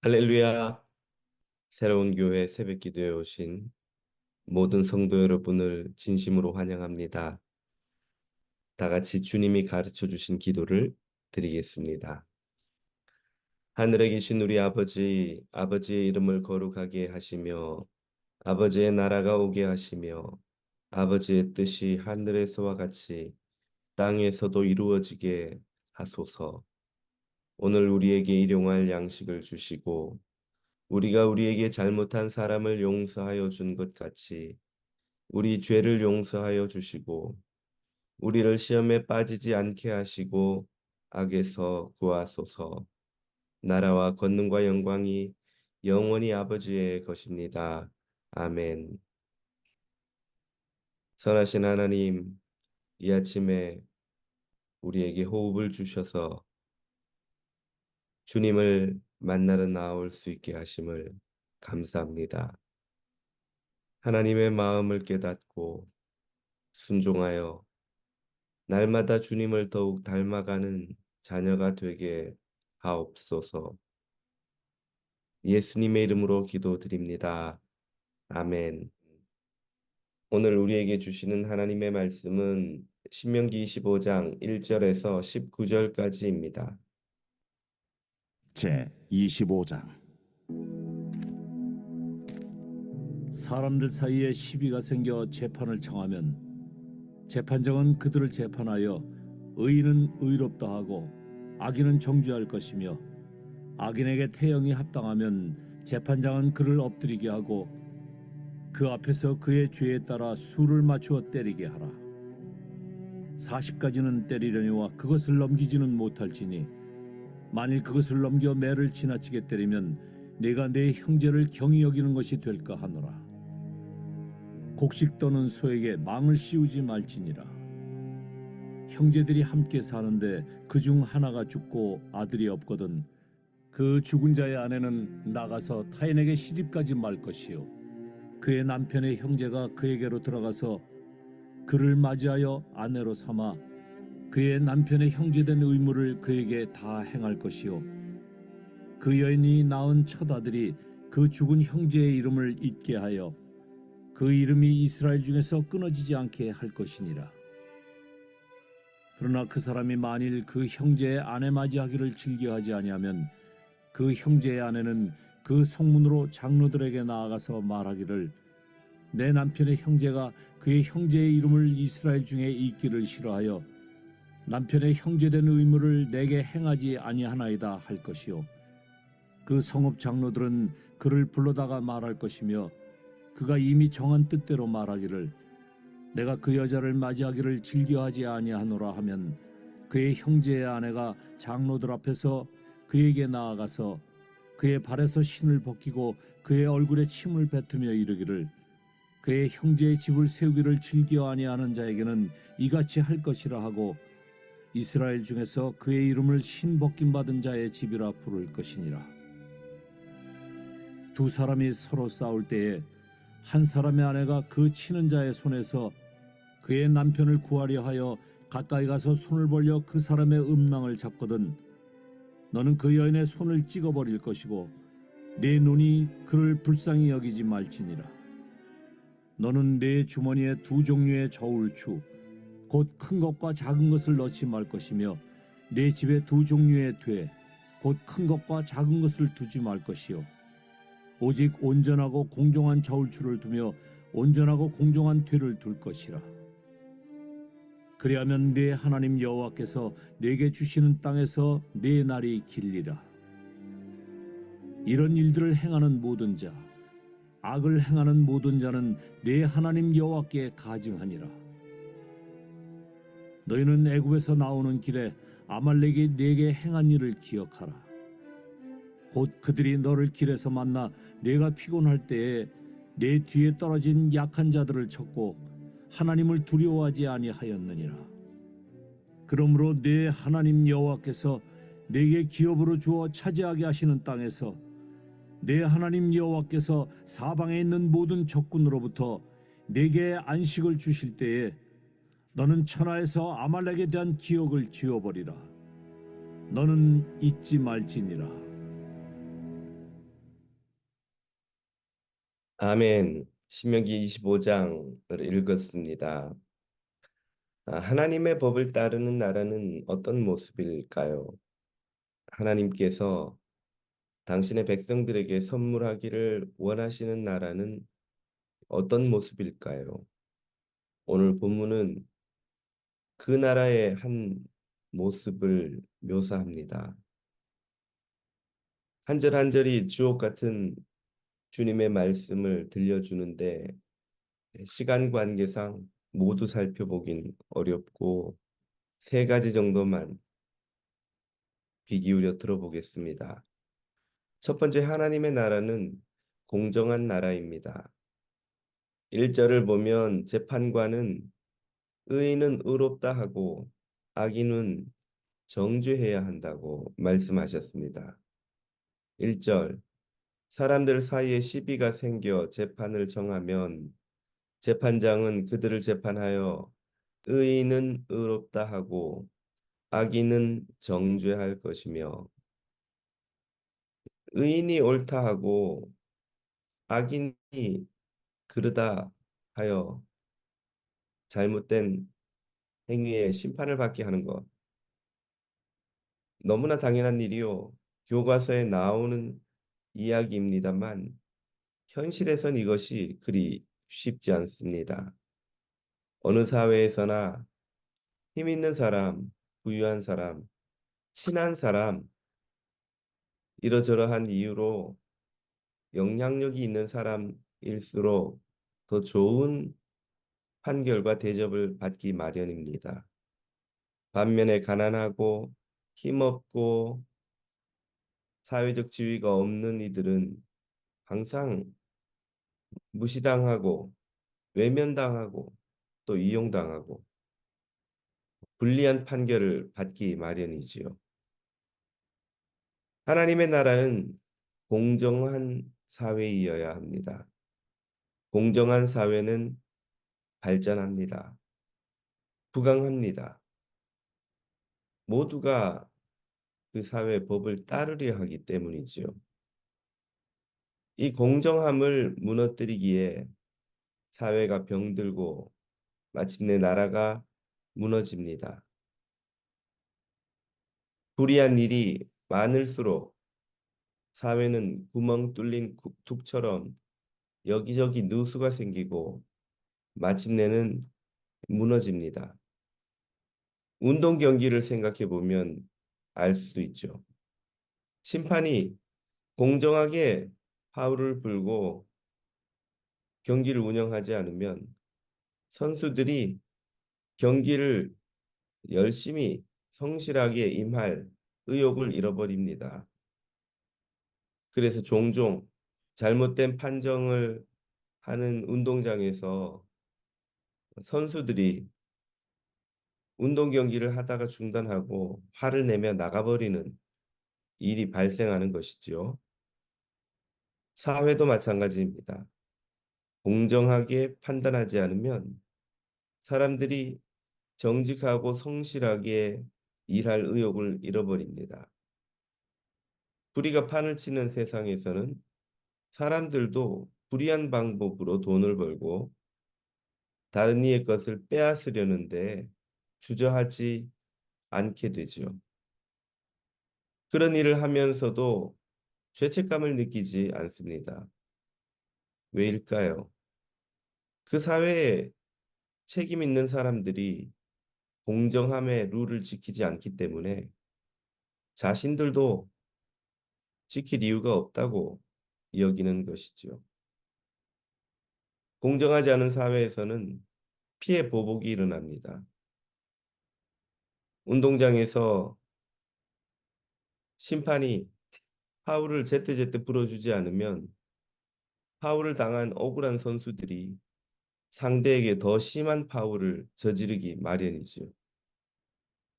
할렐루야. 새로운 교회 새벽 기도에 오신 모든 성도 여러분을 진심으로 환영합니다. 다 같이 주님이 가르쳐 주신 기도를 드리겠습니다. 하늘에 계신 우리 아버지, 아버지의 이름을 거룩하게 하시며 아버지의 나라가 오게 하시며 아버지의 뜻이 하늘에서와 같이 땅에서도 이루어지게 하소서. 오늘 우리에게 일용할 양식을 주시고 우리가 우리에게 잘못한 사람을 용서하여 준 것 같이 우리 죄를 용서하여 주시고 우리를 시험에 빠지지 않게 하시고 악에서 구하소서. 나라와 권능과 영광이 영원히 아버지의 것입니다. 아멘. 선하신 하나님, 이 아침에 우리에게 호흡을 주셔서 주님을 만나러 나올 수 있게 하심을 감사합니다. 하나님의 마음을 깨닫고 순종하여 날마다 주님을 더욱 닮아가는 자녀가 되게 하옵소서. 예수님의 이름으로 기도드립니다. 아멘. 오늘 우리에게 주시는 하나님의 말씀은 신명기 25장 1절에서 19절까지입니다. 제 25장. 사람들 사이에 시비가 생겨 재판을 청하면 재판장은 그들을 재판하여 의인은 의롭다 하고 악인은 정죄할 것이며 악인에게 태형이 합당하면 재판장은 그를 엎드리게 하고 그 앞에서 그의 죄에 따라 수를 맞추어 때리게 하라. 40가지는 때리려니와 그것을 넘기지는 못할지니 만일 그것을 넘겨 매를 지나치게 때리면 내가 내 형제를 경히 여기는 것이 될까 하노라. 곡식 떠는 소에게 망을 씌우지 말지니라. 형제들이 함께 사는데 그중 하나가 죽고 아들이 없거든 그 죽은 자의 아내는 나가서 타인에게 시집가지 말 것이요 그의 남편의 형제가 그에게로 들어가서 그를 맞이하여 아내로 삼아 그의 남편의 형제된 의무를 그에게 다 행할 것이요 그 여인이 낳은 첫 아들이 그 죽은 형제의 이름을 잊게 하여 그 이름이 이스라엘 중에서 끊어지지 않게 할 것이니라. 그러나 그 사람이 만일 그 형제의 아내 맞이하기를 즐겨하지 아니하면 그 형제의 아내는 그 성문으로 장로들에게 나아가서 말하기를 내 남편의 형제가 그의 형제의 이름을 이스라엘 중에 잊기를 싫어하여 남편의 형제된 의무를 내게 행하지 아니하나이다 할 것이요 그 성읍 장로들은 그를 불러다가 말할 것이며 그가 이미 정한 뜻대로 말하기를 내가 그 여자를 맞이하기를 즐겨하지 아니하노라 하면 그의 형제의 아내가 장로들 앞에서 그에게 나아가서 그의 발에서 신을 벗기고 그의 얼굴에 침을 뱉으며 이르기를 그의 형제의 집을 세우기를 즐겨 아니하는 자에게는 이같이 할 것이라 하고 이스라엘 중에서 그의 이름을 신벗김 받은 자의 집이라 부를 것이니라. 두 사람이 서로 싸울 때에 한 사람의 아내가 그 치는 자의 손에서 그의 남편을 구하려 하여 가까이 가서 손을 벌려 그 사람의 음낭을 잡거든 너는 그 여인의 손을 찍어버릴 것이고 내 눈이 그를 불쌍히 여기지 말지니라. 너는 내 주머니에 두 종류의 저울추 곧 큰 것과 작은 것을 넣지 말 것이며 내 집에 두 종류의 돼 곧 큰 것과 작은 것을 두지 말 것이요 오직 온전하고 공정한 저울추를 두며 온전하고 공정한 되를 둘 것이라. 그리하면 네 하나님 여호와께서 네게 주시는 땅에서 네 날이 길리라. 이런 일들을 행하는 모든 자, 악을 행하는 모든 자는 네 하나님 여호와께 가증하니라. 너희는 애굽에서 나오는 길에 아말렉이 네게 행한 일을 기억하라. 곧 그들이 너를 길에서 만나 네가 피곤할 때에 내 뒤에 떨어진 약한 자들을 쳤고 하나님을 두려워하지 아니하였느니라. 그러므로 네 하나님 여호와께서 네게 기업으로 주어 차지하게 하시는 땅에서 네 하나님 여호와께서 사방에 있는 모든 적군으로부터 네게 안식을 주실 때에 너는 천하에서 아말렉에 대한 기억을 지워버리라. 너는 잊지 말지니라. 아멘. 신명기 25장을 읽었습니다. 하나님의 법을 따르는 나라는 어떤 모습일까요? 하나님께서 당신의 백성들에게 선물하기를 원하시는 나라는 어떤 모습일까요? 오늘 본문은 그 나라의 한 모습을 묘사합니다. 한 절 한 절이 주옥 같은 주님의 말씀을 들려주는데 시간 관계상 모두 살펴보긴 어렵고 세 가지 정도만 귀 기울여 들어보겠습니다. 첫 번째, 하나님의 나라는 공정한 나라입니다. 1절을 보면 재판관은 의인은 의롭다 하고 악인은 정죄해야 한다고 말씀하셨습니다. 1절, 사람들 사이에 시비가 생겨 재판을 정하면 재판장은 그들을 재판하여 의인은 의롭다 하고 악인은 정죄할 것이며 의인이 옳다 하고 악인이 그르다 하여 잘못된 행위에 심판을 받게 하는 것. 너무나 당연한 일이요. 교과서에 나오는 이야기입니다만 현실에선 이것이 그리 쉽지 않습니다. 어느 사회에서나 힘 있는 사람, 부유한 사람, 친한 사람, 이러저러한 이유로 영향력이 있는 사람일수록 더 좋은 판결과 대접을 받기 마련입니다. 반면에 가난하고 힘없고 사회적 지위가 없는 이들은 항상 무시당하고 외면당하고 또 이용당하고 불리한 판결을 받기 마련이지요. 하나님의 나라는 공정한 사회이어야 합니다. 공정한 사회는 발전합니다. 부강합니다. 모두가 그 사회 법을 따르려 하기 때문이지요. 이 공정함을 무너뜨리기에 사회가 병들고 마침내 나라가 무너집니다. 불의한 일이 많을수록 사회는 구멍 뚫린 둑처럼 여기저기 누수가 생기고 마침내는 무너집니다. 운동 경기를 생각해 보면 알 수 있죠. 심판이 공정하게 파울을 불고 경기를 운영하지 않으면 선수들이 경기를 열심히 성실하게 임할 의욕을 잃어버립니다. 그래서 종종 잘못된 판정을 하는 운동장에서 선수들이 운동 경기를 하다가 중단하고 화를 내며 나가버리는 일이 발생하는 것이지요. 사회도 마찬가지입니다. 공정하게 판단하지 않으면 사람들이 정직하고 성실하게 일할 의욕을 잃어버립니다. 불의가 판을 치는 세상에서는 사람들도 불의한 방법으로 돈을 벌고 다른 이의 것을 빼앗으려는데 주저하지 않게 되지요. 그런 일을 하면서도 죄책감을 느끼지 않습니다. 왜일까요? 그 사회에 책임 있는 사람들이 공정함의 룰을 지키지 않기 때문에 자신들도 지킬 이유가 없다고 여기는 것이죠. 공정하지 않은 사회에서는 피해 보복이 일어납니다. 운동장에서 심판이 파울을 제때제때 불어주지 않으면 파울을 당한 억울한 선수들이 상대에게 더 심한 파울을 저지르기 마련이죠.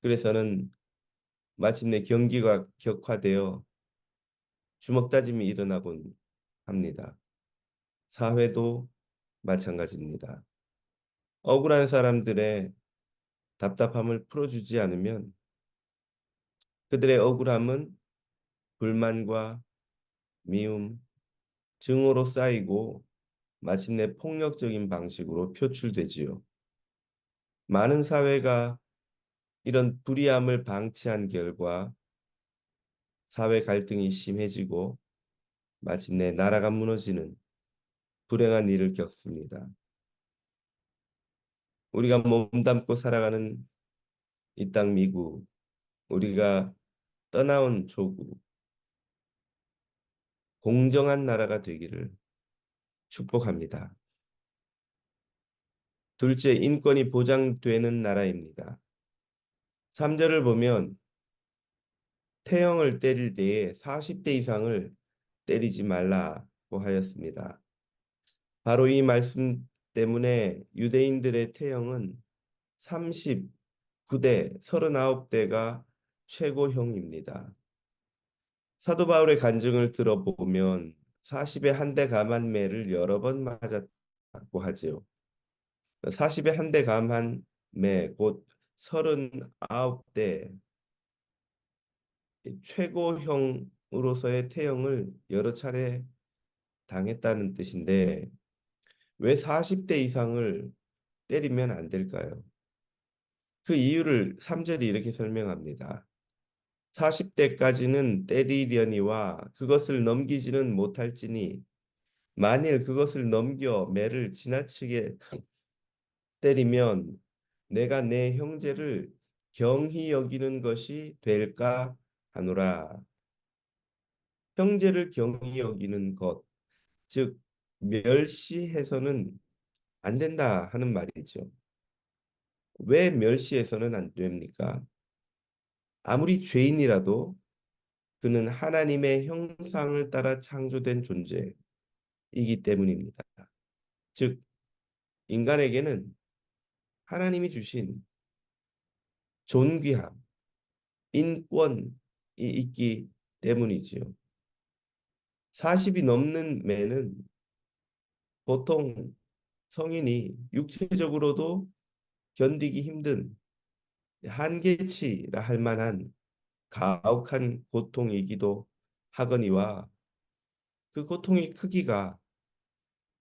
그래서는 마침내 경기가 격화되어 주먹다짐이 일어나곤 합니다. 사회도 마찬가지입니다. 억울한 사람들의 답답함을 풀어주지 않으면 그들의 억울함은 불만과 미움, 증오로 쌓이고 마침내 폭력적인 방식으로 표출되지요. 많은 사회가 이런 불이함을 방치한 결과 사회 갈등이 심해지고 마침내 나라가 무너지는 불행한 일을 겪습니다. 우리가 몸담고 살아가는 이 땅 미국, 우리가 떠나온 조국, 공정한 나라가 되기를 축복합니다. 둘째, 인권이 보장되는 나라입니다. 3절을 보면 태형을 때릴 때에 40대 이상을 때리지 말라고 하였습니다. 바로 이 말씀 때문에 유대인들의 태형은 39대, 39대가 최고형입니다. 사도 바울의 간증을 들어보면 40에 한 대 감한 매를 여러 번 맞았다고 하지요. 40에 한 대 감한 매, 곧 39대 최고형으로서의 태형을 여러 차례 당했다는 뜻인데 왜 40대 이상을 때리면 안 될까요? 그 이유를 3절이 이렇게 설명합니다. 40대까지는 때리려니와 그것을 넘기지는 못할지니 만일 그것을 넘겨 매를 지나치게 때리면 내가 내 형제를 경히 여기는 것이 될까 하노라. 형제를 경히 여기는 것, 즉 멸시해서는 안 된다 하는 말이죠. 왜 멸시해서는 안 됩니까? 아무리 죄인이라도 그는 하나님의 형상을 따라 창조된 존재이기 때문입니다. 즉 인간에게는 하나님이 주신 존귀함, 인권이 있기 때문이지요. 40이 넘는 매는 보통 성인이 육체적으로도 견디기 힘든 한계치라 할 만한 가혹한 고통이기도 하거니와 그 고통의 크기가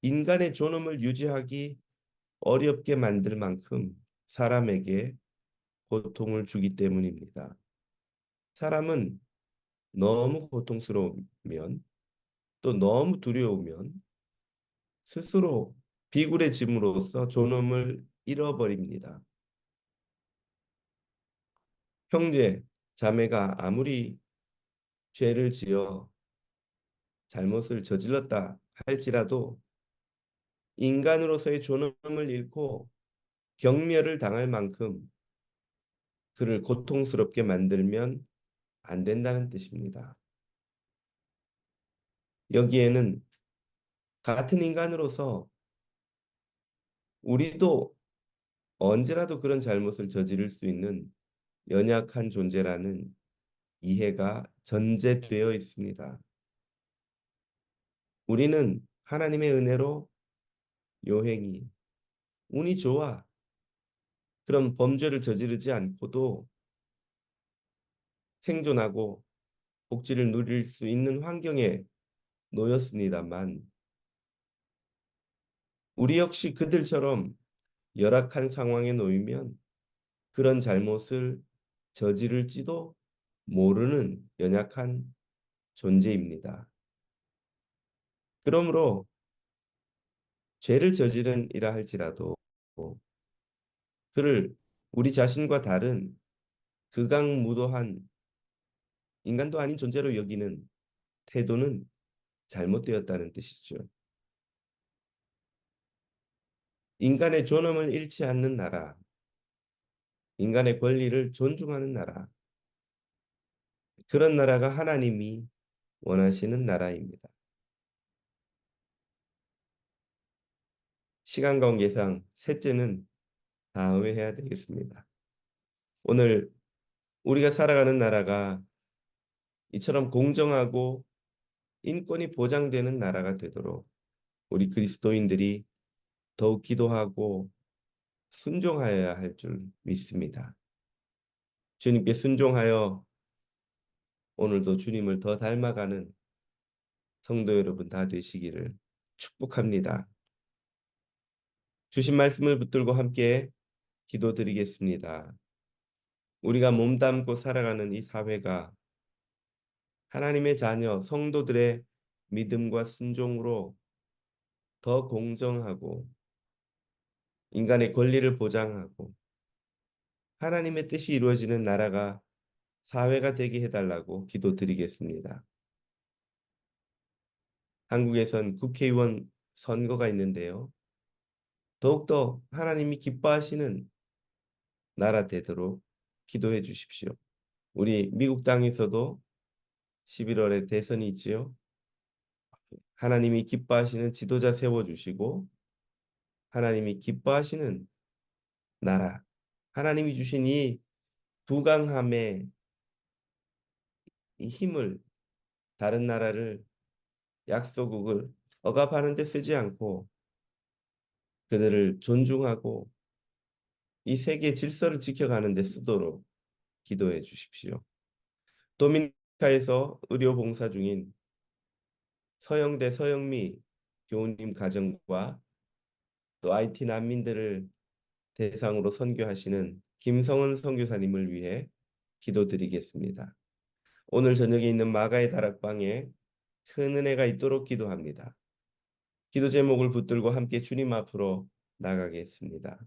인간의 존엄을 유지하기 어렵게 만들 만큼 사람에게 고통을 주기 때문입니다. 사람은 너무 고통스러우면 또 너무 두려우면 스스로 비굴해짐으로써 존엄을 잃어버립니다. 형제, 자매가 아무리 죄를 지어 잘못을 저질렀다 할지라도 인간으로서의 존엄을 잃고 경멸을 당할 만큼 그를 고통스럽게 만들면 안 된다는 뜻입니다. 여기에는 같은 인간으로서 우리도 언제라도 그런 잘못을 저지를 수 있는 연약한 존재라는 이해가 전제되어 있습니다. 우리는 하나님의 은혜로 요행이 운이 좋아 그런 범죄를 저지르지 않고도 생존하고 복지를 누릴 수 있는 환경에 놓였습니다만 우리 역시 그들처럼 열악한 상황에 놓이면 그런 잘못을 저지를지도 모르는 연약한 존재입니다. 그러므로 죄를 저지른 이라 할지라도 그를 우리 자신과 다른 극악무도한 인간도 아닌 존재로 여기는 태도는 잘못되었다는 뜻이죠. 인간의 존엄을 잃지 않는 나라, 인간의 권리를 존중하는 나라, 그런 나라가 하나님이 원하시는 나라입니다. 시간 관계상 셋째는 다음에 해야 되겠습니다. 오늘 우리가 살아가는 나라가 이처럼 공정하고 인권이 보장되는 나라가 되도록 우리 그리스도인들이 더욱 기도하고 순종하여야 할 줄 믿습니다. 주님께 순종하여 오늘도 주님을 더 닮아가는 성도 여러분 다 되시기를 축복합니다. 주신 말씀을 붙들고 함께 기도드리겠습니다. 우리가 몸담고 살아가는 이 사회가 하나님의 자녀 성도들의 믿음과 순종으로 더 공정하고 인간의 권리를 보장하고 하나님의 뜻이 이루어지는 나라가 사회가 되게 해달라고 기도드리겠습니다. 한국에선 국회의원 선거가 있는데요. 더욱더 하나님이 기뻐하시는 나라 되도록 기도해 주십시오. 우리 미국 땅에서도 11월에 대선이 있지요. 하나님이 기뻐하시는 지도자 세워주시고 하나님이 기뻐하시는 나라, 하나님이 주신 이 부강함의 이 힘을 다른 나라를 약소국을 억압하는 데 쓰지 않고 그들을 존중하고 이 세계 질서를 지켜가는 데 쓰도록 기도해 주십시오. 도미니카에서 의료 봉사 중인 서영대 서영미 교우님 가정과 또 IT 난민들을 대상으로 선교하시는 김성은 선교사님을 위해 기도드리겠습니다. 오늘 저녁에 있는 마가의 다락방에 큰 은혜가 있도록 기도합니다. 기도 제목을 붙들고 함께 주님 앞으로 나가겠습니다.